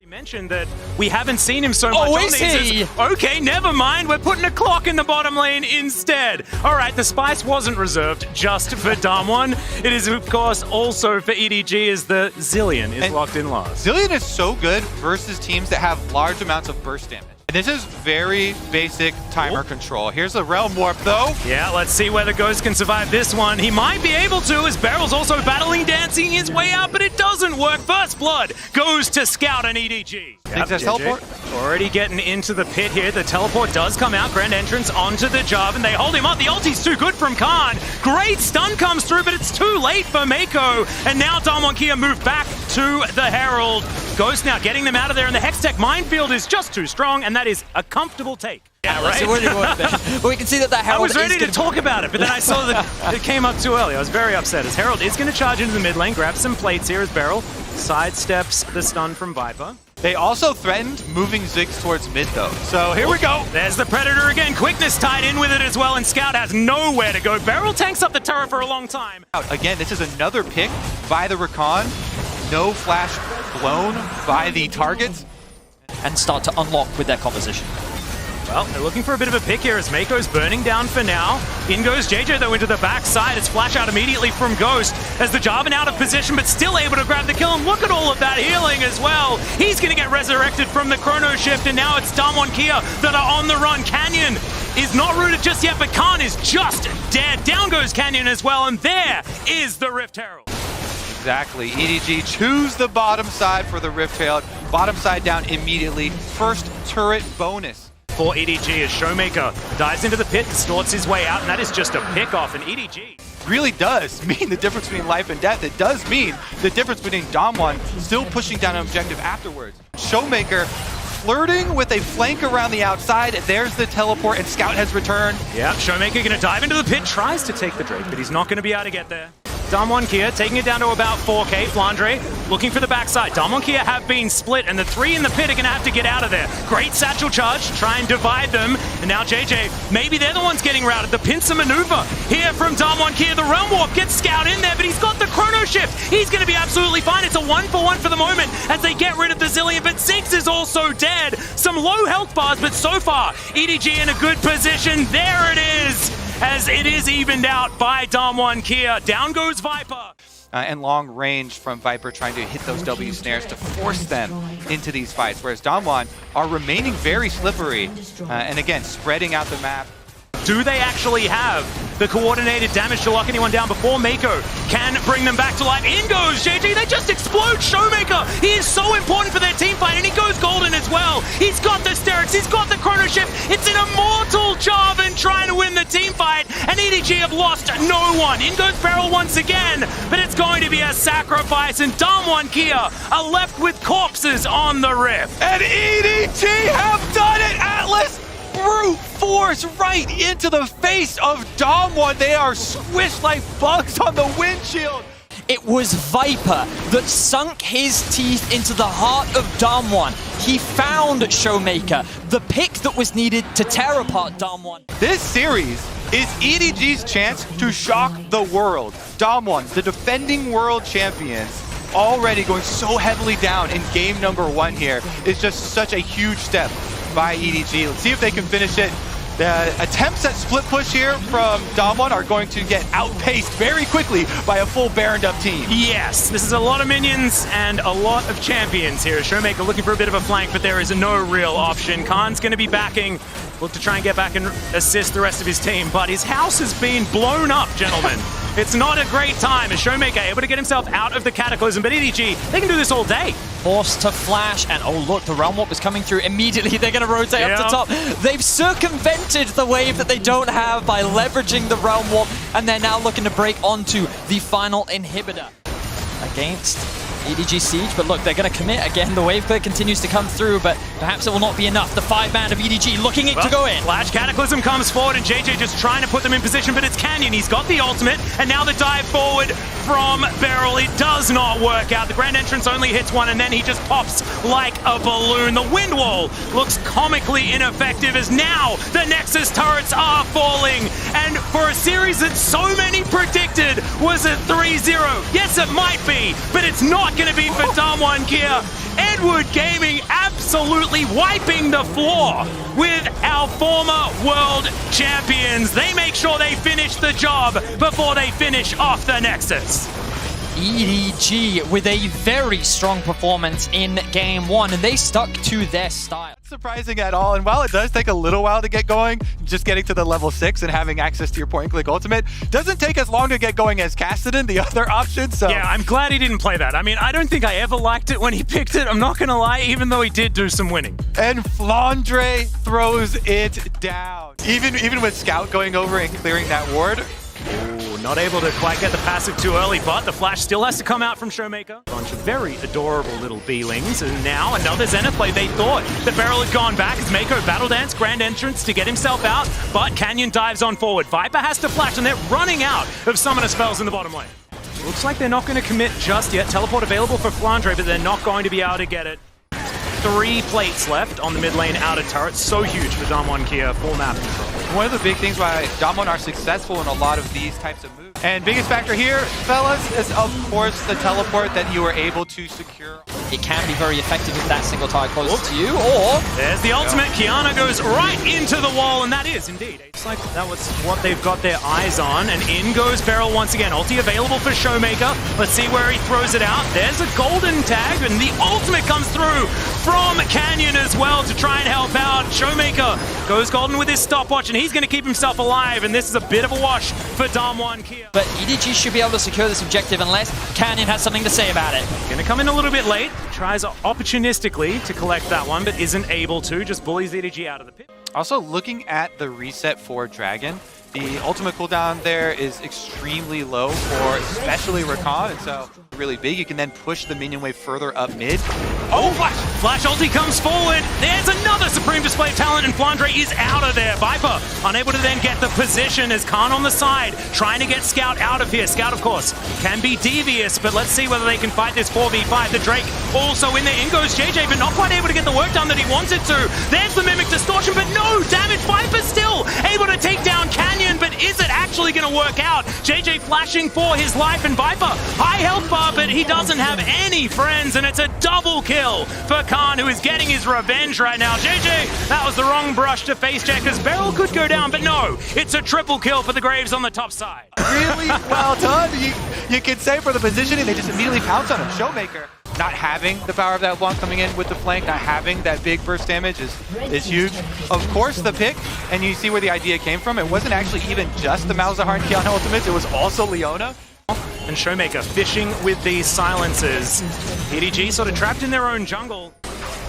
Mentioned that we haven't seen him so much on these. Okay, never mind. We're putting a clock in the bottom lane instead. All right, the spice wasn't reserved just for Damwon. It is, of course, also for EDG as the Zillion is locked in last. Zillion is so good versus teams that have large amounts of burst damage. And this is very basic timer control. Here's the Realm Warp, though. Yeah, let's see whether Ghost can survive this one. He might be able to, as Beryl's also battling, dancing his way out, but it doesn't work. First Blood goes to Scout and EDG. Thinks that's teleport. Already getting into the pit here. The teleport does come out. Grand entrance onto the Jarvan. They hold him up. The ulti's too good from Khan. Great stun comes through, but it's too late for Mako. And now Damwon Kia move back to the Herald. Ghost now getting them out of there, and the Hextech minefield is just too strong, and that is a comfortable take. Yeah, right? But we can see that the Herald I was ready to talk about it, but then I saw that it came up too early. I was very upset, as Herald is going to charge into the mid lane, grab some plates here as Beryl sidesteps the stun from Viper. They also threatened moving Ziggs towards mid, though. So here we go. There's the Predator again. Quickness tied in with it as well, and Scout has nowhere to go. Beryl tanks up the turret for a long time. Again, this is another pick by the Rakan. No flash blown by the targets. And start to unlock with their composition. Well, they're looking for a bit of a pick here as Mako's burning down for now. In goes JJ, though, into the backside. It's flash out immediately from Ghost as the Jarvan out of position, but still able to grab the kill. And look at all of that healing as well. He's going to get resurrected from the Chrono Shift, and now it's Damwon Kia that are on the run. Canyon is not rooted just yet, but Khan is just dead. Down goes Canyon as well, and there is the Rift Herald. Exactly. EDG choose the bottom side for the Rift Herald. Bottom side down immediately. First turret bonus for EDG as Showmaker dives into the pit, distorts his way out, and that is just a pick off. And EDG really does mean the difference between life and death. It does mean the difference between Damwon still pushing down an objective afterwards. Showmaker flirting with a flank around the outside. There's the teleport, and Scout has returned. Yeah, Showmaker going to dive into the pit, tries to take the Drake, but he's not going to be able to get there. Damwon Kia taking it down to about 4k. Flandre looking for the backside. Damwon Kia have been split, and the three in the pit are going to have to get out of there. Great satchel charge, try and divide them. And now JJ, maybe they're the ones getting routed. The pincer maneuver here from Damwon Kia. The Realm Warp gets Scout in there, but he's got the Chrono Shift. He's going to be absolutely fine. It's a 1-for-1 for the moment as they get rid of the Zillion, but Ziggs is also dead. Some low health bars, but so far, EDG in a good position. There it is, as it is evened out by Damwon Kia. Down goes Viper. And long range from Viper trying to hit those W snares to force them into these fights, whereas Damwon are remaining very slippery and again, spreading out the map. Do they actually have the coordinated damage to lock anyone down before Mako can bring them back to life? In goes JJ, they just explode Showmaker. He is so important for their team fight, and he goes golden as well. He's got the Sterix, he's got the Chrono Shift. It's an immortal Jarvan trying to win the team fight, and EDG have lost no one. In goes Beryl once again, but it's going to be a sacrifice, and Damwon Kia are left with corpses on the Rift. And EDG have done it, Atlas! Brute force right into the face of Damwon. They are squished like bugs on the windshield. It was Viper that sunk his teeth into the heart of Damwon. He found Showmaker, the pick that was needed to tear apart Damwon. This series is EDG's chance to shock the world. Damwon, the defending world champions, already going so heavily down in game number 1 here, is just such a huge step by EDG. Let's see if they can finish it. The attempts at split push here from Damwon are going to get outpaced very quickly by a full Baroned up team. Yes, this is a lot of minions and a lot of champions here. Showmaker looking for a bit of a flank, but there is no real option. Khan's going to be backing, look to try and get back and assist the rest of his team, but his house has been blown up, gentlemen. It's not a great time as Showmaker able to get himself out of the Cataclysm, but EDG, they can do this all day. Forced to flash, and oh look, the Realm Warp is coming through immediately. They're going to rotate up to top. They've circumvented the wave that they don't have by leveraging the Realm Warp, and they're now looking to break onto the final inhibitor against EDG Siege. But look, they're going to commit again. The wave clear continues to come through, but perhaps it will not be enough. The 5-man of EDG looking to go in. Flash Cataclysm comes forward, and JJ just trying to put them in position, but it's Canyon. He's got the ultimate, and now the dive forward from Beryl. It does not work out. The Grand Entrance only hits one, and then he just pops like a balloon. The Wind Wall looks comically ineffective as now the Nexus turrets are falling. And for a series that so many predicted was a 3-0, yes, it might be, but it's not going to be for Damwon Kia. Edward Gaming absolutely wiping the floor with our former world champions. They make sure they finish the job before they finish off the Nexus. EDG with a very strong performance in game one, and they stuck to their style. Not surprising at all, and while it does take a little while to get going, just getting to the level 6 and having access to your point-and-click ultimate doesn't take as long to get going as Cassidy, the other option, so... Yeah, I'm glad he didn't play that. I mean, I don't think I ever liked it when he picked it, I'm not gonna lie, even though he did do some winning. And Flandre throws it down. Even with Scout going over and clearing that ward, Ooh, not able to quite get the passive too early, but the flash still has to come out from Showmaker. Bunch of very adorable little beelings, and now another Zenith play. They thought the barrel had gone back as Mako battle dance, grand entrance to get himself out, but Canyon dives on forward. Viper has to flash, and they're running out of summoner spells in the bottom lane. Looks like they're not going to commit just yet. Teleport available for Flandre, but they're not going to be able to get it. 3 plates left on the mid lane outer turret. So huge for Damwon Kia, full map control. one of the big things why Damwon are successful in a lot of these types of moves. And biggest factor here, fellas, is of course the teleport that you were able to secure. It can be very effective if that single tire closes to you, or... There's the ultimate. Kiana goes right into the wall, and that is indeed. It's like that was what they've got their eyes on, and in goes Beryl once again. Ulti available for Showmaker. Let's see where he throws it out. There's a golden tag, and the ultimate comes through from Canyon as well to try and help out. Showmaker goes golden with his stopwatch, and he's going to keep himself alive, and this is a bit of a wash for Damwon Kia. But EDG should be able to secure this objective unless Canyon has something to say about it. Going to come in a little bit late. Tries opportunistically to collect that one, but isn't able to. Just bullies EDG out of the pit. Also, looking at the reset for Dragon, the ultimate cooldown there is extremely low for especially Rakan, and so really big. You can then push the minion wave further up mid. Oh, Flash ulti comes forward. There's another Supreme Display of Talent, and Flandre is out of there. Viper unable to then get the position as Khan on the side, trying to get Scout out of here. Scout, of course, can be devious, but let's see whether they can fight this 4v5. The Drake also in there. In goes JJ, but not quite able to get the work done that he wanted to. There's the Mimic Distortion, but no damage. Viper still able to take down Canyon, but is it actually going to work out? JJ flashing for his life, and Viper, high health bar, but he doesn't have any friends, and it's a double kill for Khan, who is getting his revenge right now. JJ, that was the wrong brush to face check, because Beryl could go down, but no, it's a triple kill for the Graves on the top side. Really well done. You can say for the positioning, they just immediately pounce on him. Showmaker not having the power of that blunt coming in with the flank, not having that big burst damage is huge. Of course, the pick, and you see where the idea came from, it wasn't actually even just the Malzahar and Kiana ultimates, it was also Leona. And Showmaker fishing with these silences. EDG sort of trapped in their own jungle.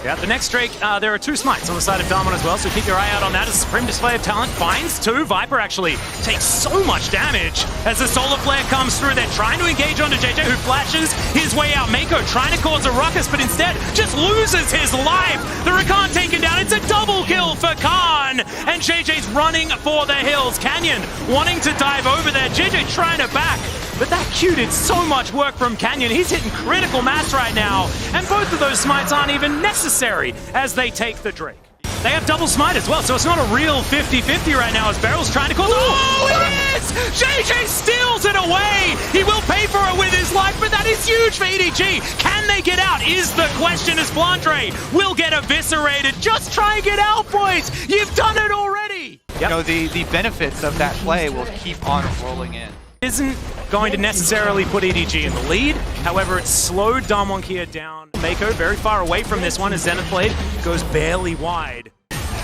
Yeah, the next Drake, there are 2 smites on the side of Damwon as well, so keep your eye out on that as Supreme Display of Talent finds 2. Viper actually takes so much damage as the Solar Flare comes through. They're trying to engage onto JJ, who flashes his way out. Mako trying to cause a ruckus, but instead just loses his life. The Rakan taken down. It's a double kill for Khan, and JJ's running for the hills. Canyon wanting to dive over there. JJ trying to back. But that Q did so much work from Canyon. He's hitting critical mass right now. And both of those smites aren't even necessary as they take the Drake. They have double smite as well, so it's not a real 50-50 right now as Beryl's trying to cause... Oh, it is! JJ steals it away! He will pay for it with his life, but that is huge for EDG. Can they get out is the question as Flandre will get eviscerated. Just try and get out, boys! You've done it already! Yep. You know, the benefits of that play will keep on rolling in. Isn't going to necessarily put EDG in the lead. However, it slowed Damwon Kia down. Mako very far away from this one as Zenith Blade goes barely wide.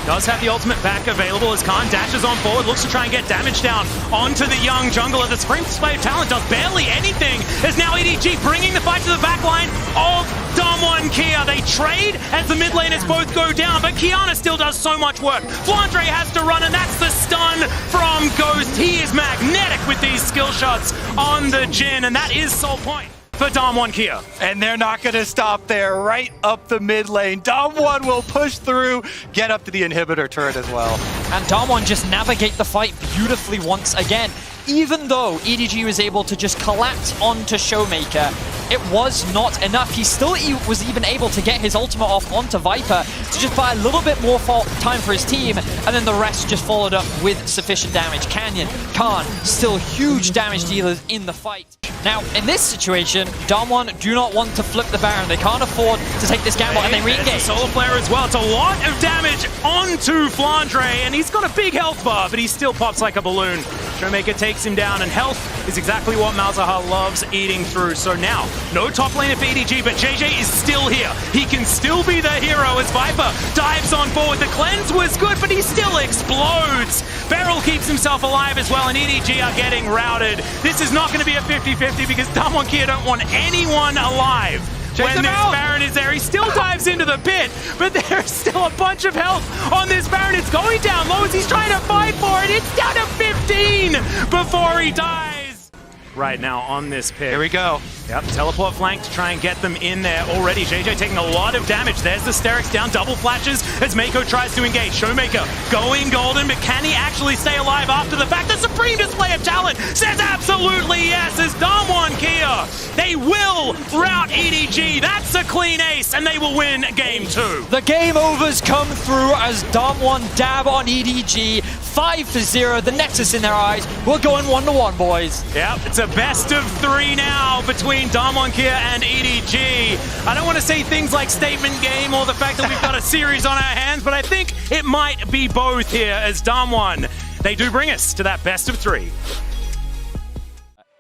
Does have the ultimate back available as Khan dashes on forward, looks to try and get damage down onto the young jungler. The Supreme Display of Talent does barely anything as now EDG bringing the fight to the back line of Damwon Kia. They trade as the mid laners both go down, but Kiana still does so much work. Flandre has to run, and that's the stun from Ghost. He is magnetic with these skill shots on the Jhin, and that is sole point for Damwon Kia. And they're not going to stop there. Right up the mid lane. Damwon will push through, get up to the inhibitor turret as well. And Damwon just navigate the fight beautifully once again. Even though EDG was able to just collapse onto Showmaker, it was not enough. He still was even able to get his ultimate off onto Viper to just buy a little bit more time for his team, and then the rest just followed up with sufficient damage. Canyon, Khan, still huge damage dealers in the fight. Now, in this situation, Damwon do not want to flip the Baron. They can't afford to take this gamble, and they re-engage. Solar Flare as well. It's a lot of damage onto Flandre, and he's got a big health bar, but he still pops like a balloon. Showmaker takes him down, and health is exactly what Malzahar loves eating through. So now, no top laner for EDG, but JJ is still here. He can still be the hero as Viper dives on forward. The cleanse was good, but he still explodes. Beryl keeps himself alive as well, and EDG are getting routed. This is not going to be a 50-50 because Damwon Kia don't want anyone alive. When this Baron is there, he still dives into the pit, but there's still a bunch of health on this Baron. It's going down low as he's trying to fight for it. It's down to 15 before he dies. Right now on this pit. Here we go. Yep, teleport flank to try and get them in there already. JJ taking a lot of damage. There's the Sterix down, double flashes as Mako tries to engage. Showmaker going golden, but can he actually stay alive after the fact? The supreme display of talent says absolutely yes as Damwon Kia. They will rout EDG. That's a clean ace, and they will win game 2. The game overs come through as Damwon dab on EDG. 5-0, the Nexus in their eyes. We're going 1-1, boys. Yep, it's a best of 3 now between Damwon Kia and EDG. I don't want to say things like statement game or the fact that we've got a series on our hands, but I think it might be both here as Damwon, they do bring us to that best of 3.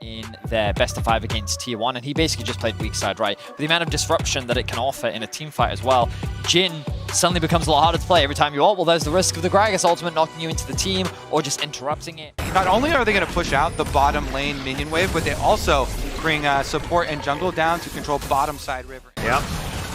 In their best of 5 against Tier 1, and he basically just played weak side, right? With the amount of disruption that it can offer in a team fight as well, Jhin suddenly becomes a lot harder to play every time you ult. Well, there's the risk of the Gragas ultimate knocking you into the team or just interrupting it. Not only are they going to push out the bottom lane minion wave, but they also bring support and jungle down to control bottom side river. Yep.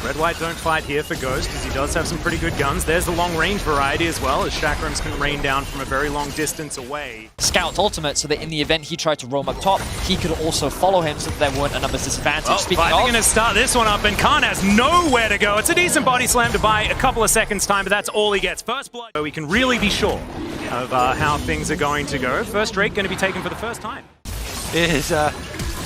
Red-White don't fight here for Ghost because he does have some pretty good guns. There's the long-range variety as well, as Chakrams can rain down from a very long distance away. Scout ultimate, so that in the event he tried to roam up top, he could also follow him so that there weren't a numbers disadvantage. Oh, Speaking they're going to start this one up, and Khan has nowhere to go. It's a decent body slam to buy a couple of seconds time, but that's all he gets. First blood, so we can really be sure of how things are going to go. First Drake going to be taken for the first time.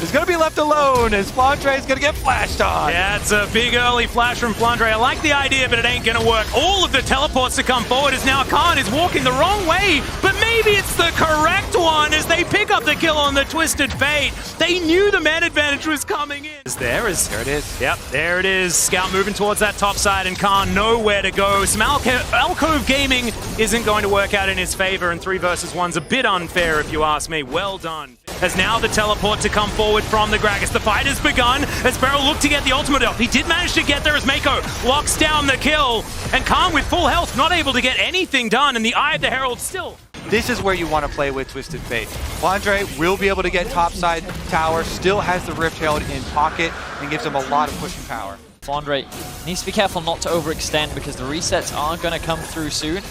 Is going to be left alone as Flandre is going to get flashed on. Yeah, it's a big early flash from Flandre. I like the idea, but it ain't going to work. All of the teleports to come forward as now Khan is walking the wrong way, but maybe it's the correct one as they pick up the kill on the Twisted Fate. They knew the man advantage was coming in. There it is. Yep, there it is. Scout moving towards that top side and Khan nowhere to go. Some Alcove gaming isn't going to work out in his favor, and 3 versus 1's a bit unfair if you ask me. Well done. As now the teleport to come forward from the Gragas. The fight has begun as Beryl looked to get the ultimate off. He did manage to get there as Mako locks down the kill. And Khan with full health, not able to get anything done. And the Eye of the Herald still. This is where you want to play with Twisted Fate. Flandre will be able to get topside tower, still has the Rift Herald in pocket, and gives him a lot of pushing power. Flandre needs to be careful not to overextend because the resets aren't going to come through soon.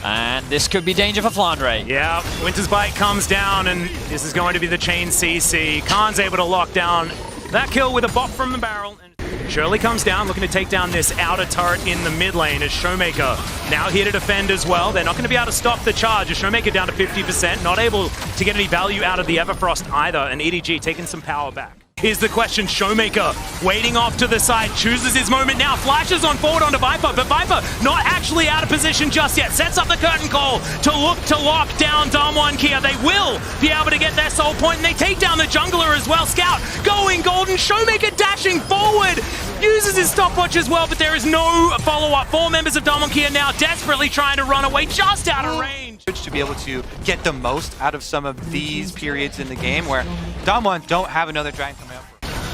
And this could be danger for Flandre. Yeah, Winter's Bite comes down, and this is going to be the chain CC. Khan's able to lock down that kill with a bop from the barrel. And Shirley comes down, looking to take down this outer turret in the mid lane as Showmaker now here to defend as well. They're not going to be able to stop the charge as Showmaker down to 50%, not able to get any value out of the Everfrost either, and EDG taking some power back. Here's the question, Showmaker waiting off to the side, chooses his moment now, flashes on forward onto Viper, but Viper not actually out of position just yet, sets up the curtain call to look to lock down Damwon Kia. They will be able to get their soul point, and they take down the jungler as well. Scout going golden, Showmaker dashing forward, uses his stopwatch as well, but there is no follow-up. 4 members of Damwon Kia now desperately trying to run away, just out of range. To be able to get the most out of some of these periods in the game where Damwon don't have another dragon coming up.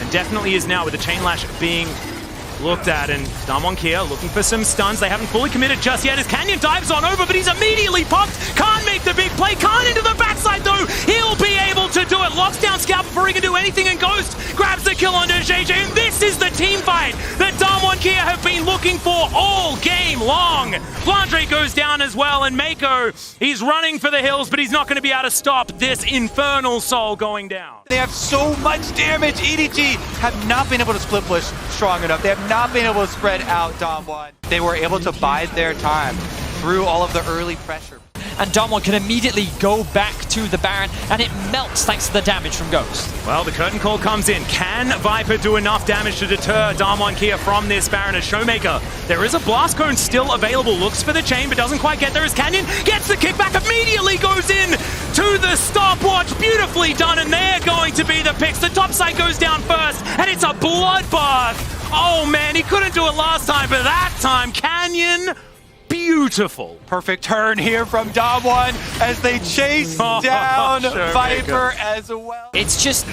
And definitely is now with the chain lash being looked at, and Damwon Kia looking for some stuns. They haven't fully committed just yet as Canyon dives on over, but he's immediately popped. Can't make the big play. Can't into the backside though. He'll be able to do it. Locks down Scout before he can do anything, and Ghost grabs the kill onto JJ. And this is the team fight that Damwon Kia have been looking for all game long. Flandre goes down as well, and Mako, he's running for the hills, but he's not going to be able to stop this Infernal Soul going down. They have so much damage. EDG have not been able to split push strong enough. They have not been able to spread out Damwon. They were able to bide their time through all of the early pressure. and Damwon can immediately go back to the Baron, and it melts thanks to the damage from Ghost. Well, the curtain call comes in. Can Viper do enough damage to deter Damwon Kia from this Baron as Showmaker? There is a blast cone still available. Looks for the chain, but doesn't quite get there as Canyon gets the kickback, immediately goes in to the stopwatch. Beautifully done, and they're going to be the picks. The top side goes down first, and it's a bloodbath. Oh man, he couldn't do it last time, but that time, Canyon, beautiful. Perfect turn here from Damwon as they chase down Viper as well. It's just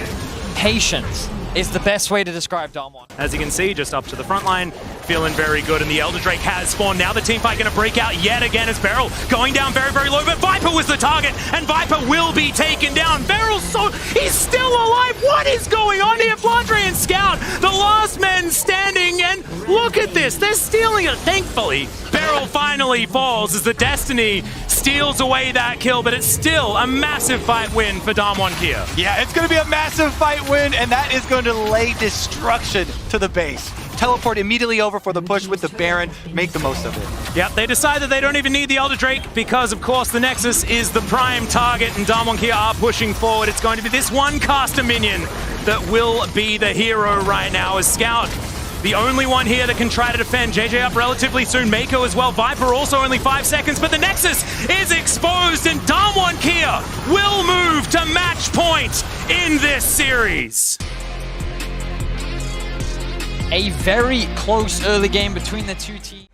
patience is the best way to describe Damwon. As you can see, just up to the front line, feeling very good, and the Elder Drake has spawned. Now the team fight going to break out yet again as Beryl going down very, very low, but Viper was the target, and Viper will be taken down. Beryl's he's still alive. What is going on here? Flandre and Scout, the last men standing, and look at this. They're stealing it. Thankfully, Beryl finally falls as the Destiny steals away that kill, but it's still a massive fight win for Damwon Kia. Yeah, it's going to be a massive fight win, and that is going to lay destruction to the base. Teleport immediately over for the push with the Baron. Make the most of it. Yep, they decide that they don't even need the Elder Drake because, of course, the Nexus is the prime target, and Damwon Kia are pushing forward. It's going to be this one caster minion that will be the hero right now as Scout, the only one here that can try to defend. JJ up relatively soon, Mako as well. Viper also only 5 seconds, but the Nexus is exposed, and Damwon Kia will move to match point in this series. A very close early game between the two teams.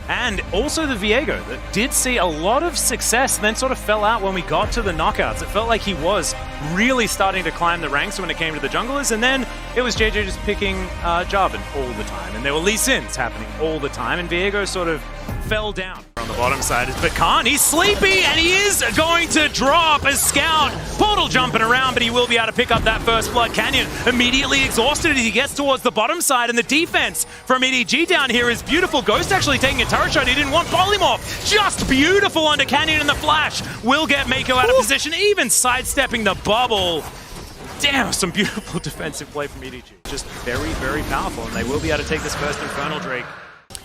And also the Viego that did see a lot of success, then sort of fell out when we got to the knockouts. It felt like he was really starting to climb the ranks when it came to the junglers, and then it was JJ just picking Jarvan all the time, and there were Lee Sins happening all the time, and Viego sort of fell down. On the bottom side is Bakan. He's sleepy, and he is going to drop as Scout. Portal jumping around, but he will be able to pick up that first blood. Canyon immediately exhausted as he gets towards the bottom side, and the defense from EDG down here is beautiful. Ghost actually taking a turret shot. He didn't want Polymorph. Just beautiful under Canyon, and the flash will get Mako out of position, even sidestepping the bubble. Damn, some beautiful defensive play from EDG. Just very, very powerful, and they will be able to take this first Infernal Drake.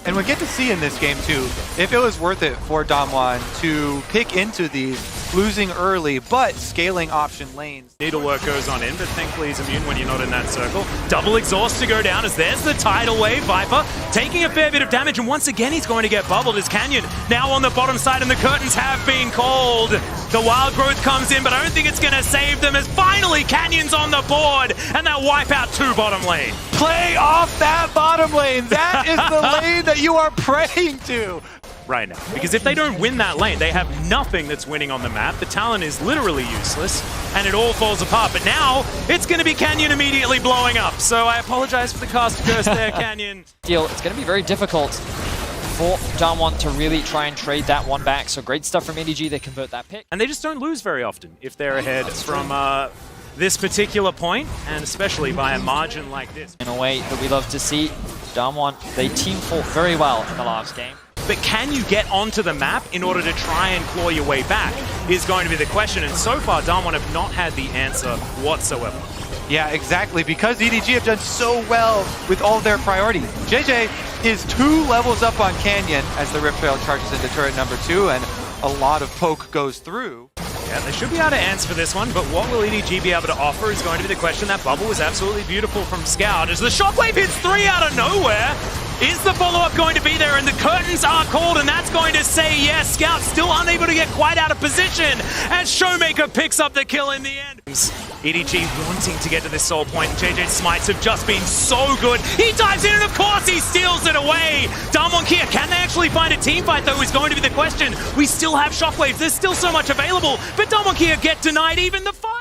And we get to see in this game too, if it was worth it for Damwon to pick into these, losing early, but scaling option lanes. Needlework goes on in, but thankfully he's immune when you're not in that circle. Double exhaust to go down as there's the tidal wave. Viper taking a fair bit of damage, and once again he's going to get bubbled as Canyon now on the bottom side, and the curtains have been called. The wild growth comes in, but I don't think it's going to save them as finally Canyon's on the board, and they'll wipe out 2 bottom lane. Play off that bottom lane. That is the lane that you are praying to. Right now, because if they don't win that lane, they have nothing that's winning on the map. The talent is literally useless, and it all falls apart. But now, it's going to be Canyon immediately blowing up. So I apologize for the cast curse there, Canyon. It's going to be very difficult for Damwon to really try and trade that one back. So great stuff from EDG, they convert that pick. And they just don't lose very often if they're ahead from this particular point, and especially by a margin like this. In a way that we love to see, Damwon, they team fought very well in the last game. But can you get onto the map in order to try and claw your way back is going to be the question. And so far, Damwon have not had the answer whatsoever. Yeah, exactly, because EDG have done so well with all their priorities. JJ is 2 levels up on Canyon as the Rift Trail charges into turret number 2, and a lot of poke goes through. Yeah, they should be able to answer for this one, but what will EDG be able to offer is going to be the question. That bubble was absolutely beautiful from Scout as the shockwave hits 3 out of nowhere. Is the follow-up going to be there? And the curtains are called, and that's going to say yes. Scout still unable to get quite out of position as Showmaker picks up the kill in the end. EDG wanting to get to this soul point. JJ's smites have just been so good. He dives in, and of course he steals it away. Damwon Kia, can they actually find a team fight though is going to be the question. We still have shockwaves. There's still so much available, but Damwon Kia get denied even the fight.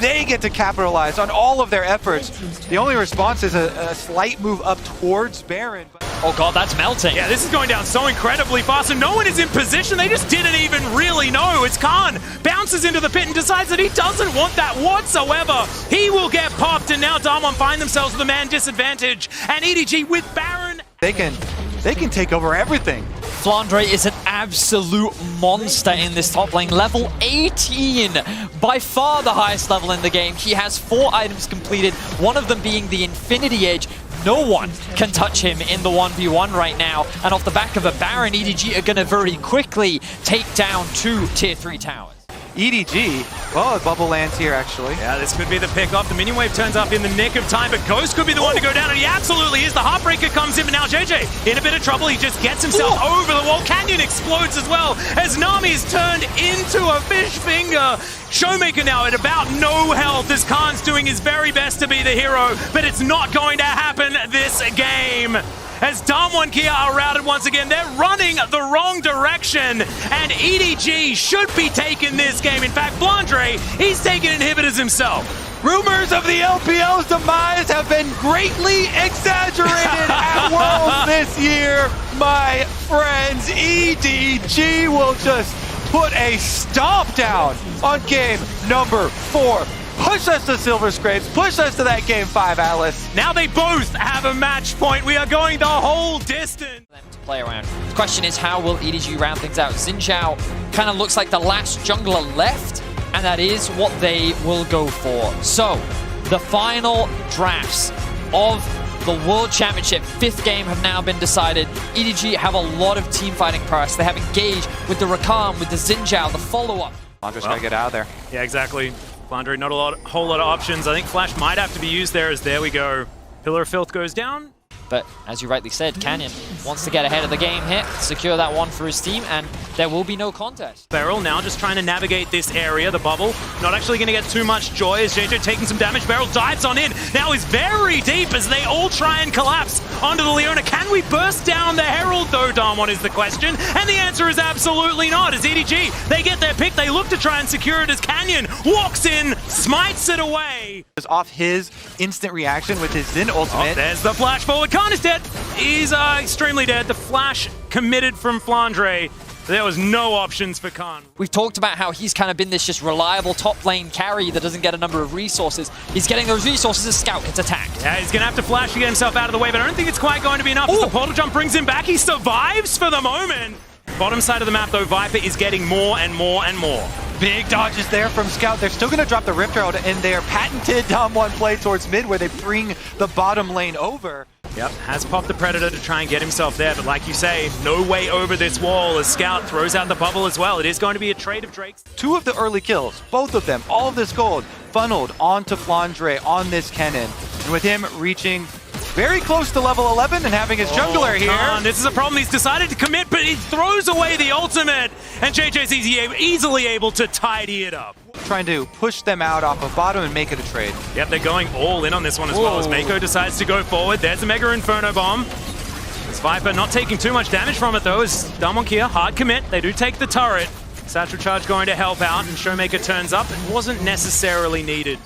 They get to capitalize on all of their efforts. The only response is a slight move up towards Baron. Oh god, that's melting. Yeah, this is going down so incredibly fast, and no one is in position. They just didn't even really know. It's Khan bounces into the pit and decides that he doesn't want that whatsoever. He will get popped, and now Damwon find themselves with a man disadvantage, and EDG with Baron. They can take over everything. Flandre is an absolute monster in this top lane. Level 18, by far the highest level in the game. He has 4 items completed, one of them being the Infinity Edge. No one can touch him in the 1v1 right now. And off the back of a Baron, EDG are going to very quickly take down 2 tier 3 towers. EDG, well, a bubble lands here, actually. Yeah, this could be the pick-up. The minion wave turns up in the nick of time, but Ghost could be the one to go down, and he absolutely is. The Heartbreaker comes in, but now JJ in a bit of trouble. He just gets himself over the wall. Canyon explodes as well, as Nami's turned into a fish finger. Showmaker now at about no health, as Khan's doing his very best to be the hero, but it's not going to happen this game. As Damwon Kia are routed once again, they're running the wrong direction, and EDG should be taking this game. In fact, Flandre, he's taking inhibitors himself. Rumors of the LPL's demise have been greatly exaggerated at Worlds this year, my friends. EDG will just put a stomp down on game number 4. Push us to Silver Scrapes, push us to that game 5, Alice. Now they both have a match point. We are going the whole distance. To play around. The question is, how will EDG round things out? Xin Zhao kind of looks like the last jungler left, and that is what they will go for. So, the final drafts of the World Championship 5th game have now been decided. EDG have a lot of team fighting prowess. They have engaged with the Rakan, with the Xin Zhao, the follow-up. Flandre's gotta get out of there. Yeah, exactly. Flandre, not a whole lot of options. I think Flash might have to be used there, as there we go. Pillar of Filth goes down. But as you rightly said, Canyon wants to get ahead of the game here, secure that one for his team, and there will be no contest. Beryl now just trying to navigate this area, the bubble. Not actually going to get too much joy as JJ taking some damage. Beryl dives on in. Now is very deep as they all try and collapse onto the Leona. Can we burst down the Herald though, Damwon, is the question. And the answer is absolutely not. As EDG, they get their pick. They look to try and secure it as Canyon walks in, smites it away. Off his instant reaction with his Xin ultimate. Oh, there's the flash forward. Khan is dead. He's extremely dead. The flash committed from Flandre. There was no options for Khan. We've talked about how he's kind of been this just reliable top lane carry that doesn't get a number of resources. He's getting those resources as Scout gets attacked. Yeah, he's going to have to flash to get himself out of the way, but I don't think it's quite going to be enough. As the portal jump brings him back, he survives for the moment. Bottom side of the map, though, Viper is getting more and more and more. Big dodges there from Scout. They're still going to drop the Rift Herald in their patented Damwon play towards mid, where they bring the bottom lane over. Yep, has popped the Predator to try and get himself there, but like you say, no way over this wall as Scout throws out the bubble as well. It is going to be a trade of Drakes. 2 of the early kills, both of them, all of this gold, funneled onto Flandre on this Kennen. And with him reaching very close to level 11 and having his jungler here. Khan, this is a problem. He's decided to commit, but he throws away the ultimate, and JJ's easily able to tidy it up. Trying to push them out off of bottom and make it a trade. Yep, they're going all in on this one as well, as Mako decides to go forward. There's a Mega Inferno Bomb. This Viper not taking too much damage from it, though, as Damwon Kia, hard commit. They do take the turret. Satchel Charge going to help out, and Showmaker turns up. It wasn't necessarily needed.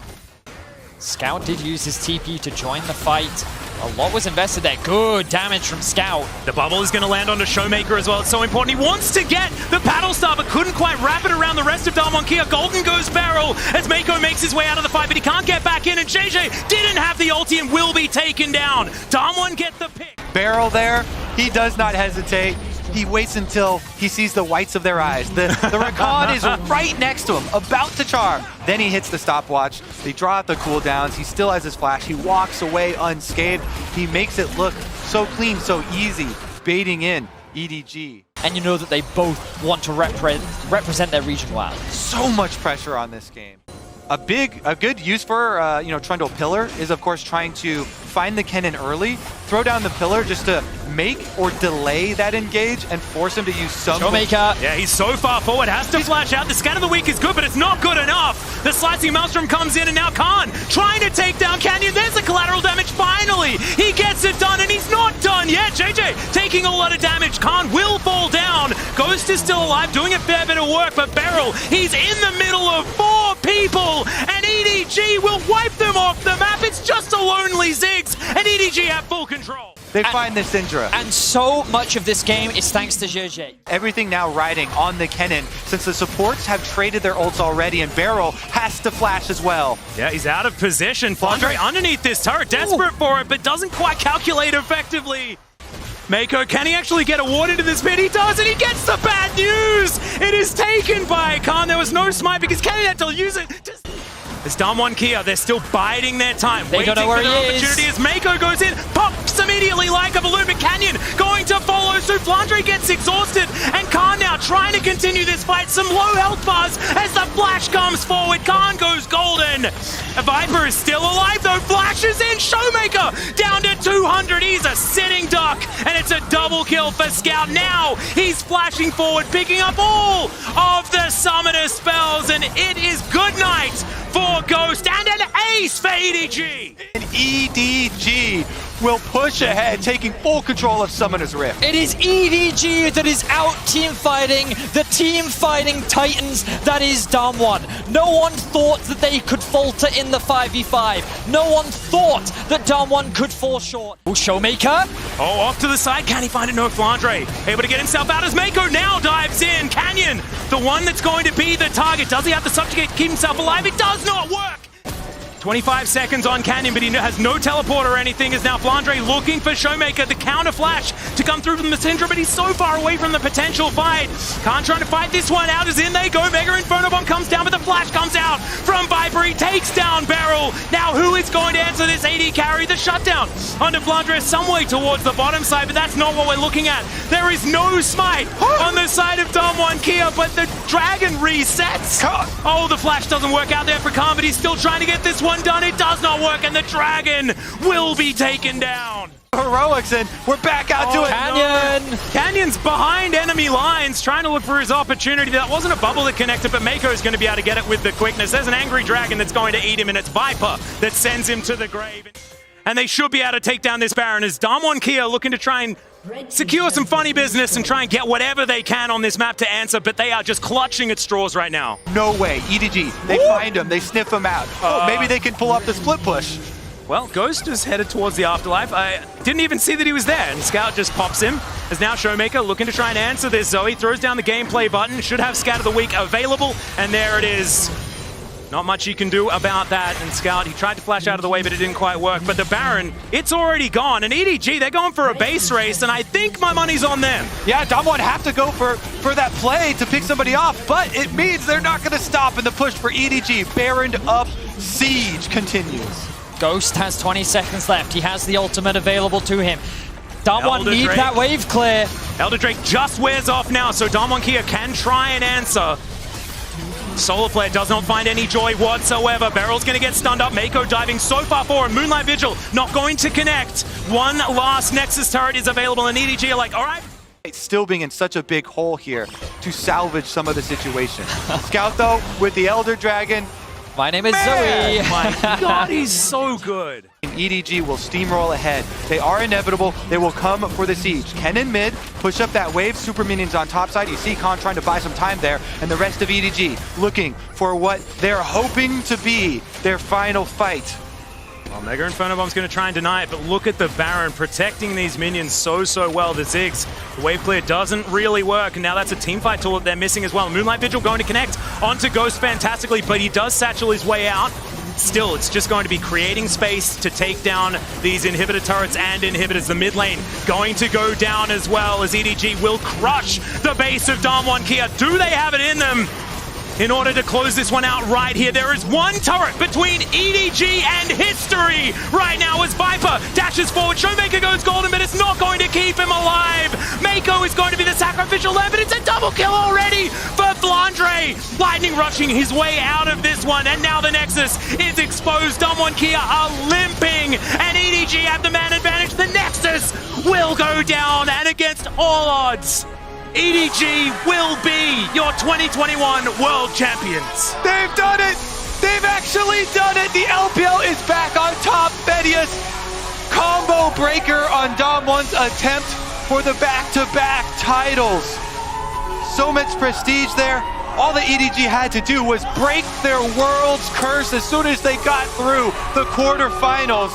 Scout did use his TP to join the fight. A lot was invested there. Good damage from Scout. The bubble is going to land onto Showmaker as well. It's so important. He wants to get the Paddle Star, but couldn't quite wrap it around the rest of Damwon Kia. Golden goes Beryl as Mako makes his way out of the fight, but he can't get back in, and JJ didn't have the ulti and will be taken down. Damwon get the pick. Beryl there, he does not hesitate. He waits until he sees the whites of their eyes. The Rakan is right next to him, about to charm. Then he hits the stopwatch. They draw out the cooldowns. He still has his flash. He walks away unscathed. He makes it look so clean, so easy, baiting in EDG. And you know that they both want to represent their region well. So much pressure on this game. A good use for Trundle Pillar is, of course, trying to find the Kennen early, throw down the pillar just to make or delay that engage and force him to use some... Showmaker. Yeah, he's so far forward, has to flash out. The scan of the week is good, but it's not good enough. The slicing Maelstrom comes in, and now Khan trying to take down Canyon. There's the collateral damage, finally. He gets it done, and he's not done yet. JJ taking a lot of damage. Khan will fall down. Ghost is still alive, doing a fair bit of work, but Beryl, he's in the middle of 4 people, and EDG will wipe them off the map. It's just a lonely Ziggs, and EDG have full control. They find the Syndra. And so much of this game is thanks to JJ. Everything now riding on the Kennen, since the supports have traded their ults already, and Beryl has to flash as well. Yeah, he's out of position. Flandre underneath this turret, desperate for it, but doesn't quite calculate effectively. Mako, can he actually get awarded in this pit? He does, and he gets the bad news! It is taken by Khan. There was no smite because Kenny had to use it. As Damwon Kia, they're still biding their time, They waiting don't know where for their he is. opportunity as Mako goes in, pops immediately like a balloon, but Canyon going to follow suit. Flandre gets exhausted, and Khan now trying to continue this fight. Some low health bars as the flash comes forward. Khan goes golden. Viper is still alive though, flashes in, Showmaker down to 200. He's a sitting duck, and it's a double kill for Scout. Now he's flashing forward, picking up all of the summoner spells, and it is good night for Ghost and an ace for EDG. And EDG will push ahead, taking full control of Summoner's Rift. It is EDG that is out team fighting the team fighting titans that is Damwon. No one thought that they could falter in the 5v5. No one thought that Damwon could fall short. Oh, Showmaker. Oh, off to the side. Can he find it? No, Flandre able to get himself out as Mako now dives in. Canyon, the one that's going to be the target. Does he have the subjugate to keep himself alive? It does not work. 25 seconds on Canyon, but he has no teleport or anything, as now Flandre looking for Showmaker, the counter flash to come through from the Syndra, but he's so far away from the potential fight. Khan trying to fight this one out as in they go. Mega Inferno Bomb comes down, but the flash comes out from Viper. He takes down Beryl. Now who is going to answer this AD carry? The shutdown onto Flandre some way towards the bottom side, but that's not what we're looking at. There is no smite on the side of Damwon Kia, but the dragon resets. Oh, the flash doesn't work out there for Khan, but he's still trying to get this one done. It does not work, and the dragon will be taken down. Heroics, and we're back out to it. Canyon. No. Canyon's behind enemy lines, trying to look for his opportunity. That wasn't a bubble that connected, but Mako is going to be able to get it with the quickness. There's an angry dragon that's going to eat him, and it's Viper that sends him to the grave. And they should be able to take down this Baron as Damwon Kia looking to try and secure some funny business and try and get whatever they can on this map to answer, but they are just clutching at straws right now. No way. EDG, they find him, they sniff him out. Maybe they can pull up the split push. Well, Ghost is headed towards the afterlife. I didn't even see that he was there, and Scout just pops him. As now Showmaker looking to try and answer this. Zoe throws down the gameplay button, should have Scat of the Week available, and there it is. Not much you can do about that, and Scout, he tried to flash out of the way, but it didn't quite work. But the Baron, it's already gone, and EDG, they're going for a base race, and I think my money's on them. Yeah, Damwon have to go for that play to pick somebody off, but it means they're not going to stop in the push for EDG. Baron up, siege continues. Ghost has 20 seconds left. He has the ultimate available to him. Damwon Elder need Drake. that wave clear. Elder Drake just wears off now, so Damwon Kia can try and answer. Solar Flare does not find any joy whatsoever. Beryl's going to get stunned up. Mako diving so far forward. Moonlight Vigil not going to connect. One last Nexus turret is available, and EDG are like, all right. Still being in such a big hole here to salvage some of the situation. Scout, though, with the Elder Dragon. My name is Man! Zoe. My God, he's so good. EDG will steamroll ahead. They are inevitable. They will come for the siege. Ken in mid, push up that wave. Super minions on top side. You see Khan trying to buy some time there. And the rest of EDG looking for what they're hoping to be their final fight. Well, Mega Inferno Bomb's going to try and deny it, but look at the Baron protecting these minions so well. The Ziggs, the wave clear doesn't really work, and now that's a teamfight tool that they're missing as well. Moonlight Vigil going to connect onto Ghost fantastically, but he does satchel his way out. Still, it's just going to be creating space to take down these inhibitor turrets and inhibitors. The mid lane going to go down as well, as EDG will crush the base of Damwon Kia. Do they have it in them? In order to close this one out right here, there is one turret between EDG and history right now as Viper dashes forward. Showmaker goes golden, but it's not going to keep him alive. Mako is going to be the sacrificial lamb, but it's a double kill already for Flandre. Lightning rushing his way out of this one, and now the Nexus is exposed. Damwon Kia are limping, and EDG have the man advantage. The Nexus will go down, and against all odds, EDG will be your 2021 World Champions. They've done it! They've actually done it! The LPL is back on top. Medius combo breaker on Damwon's attempt for the back-to-back titles. So much prestige there. All the EDG had to do was break their world's curse as soon as they got through the quarterfinals.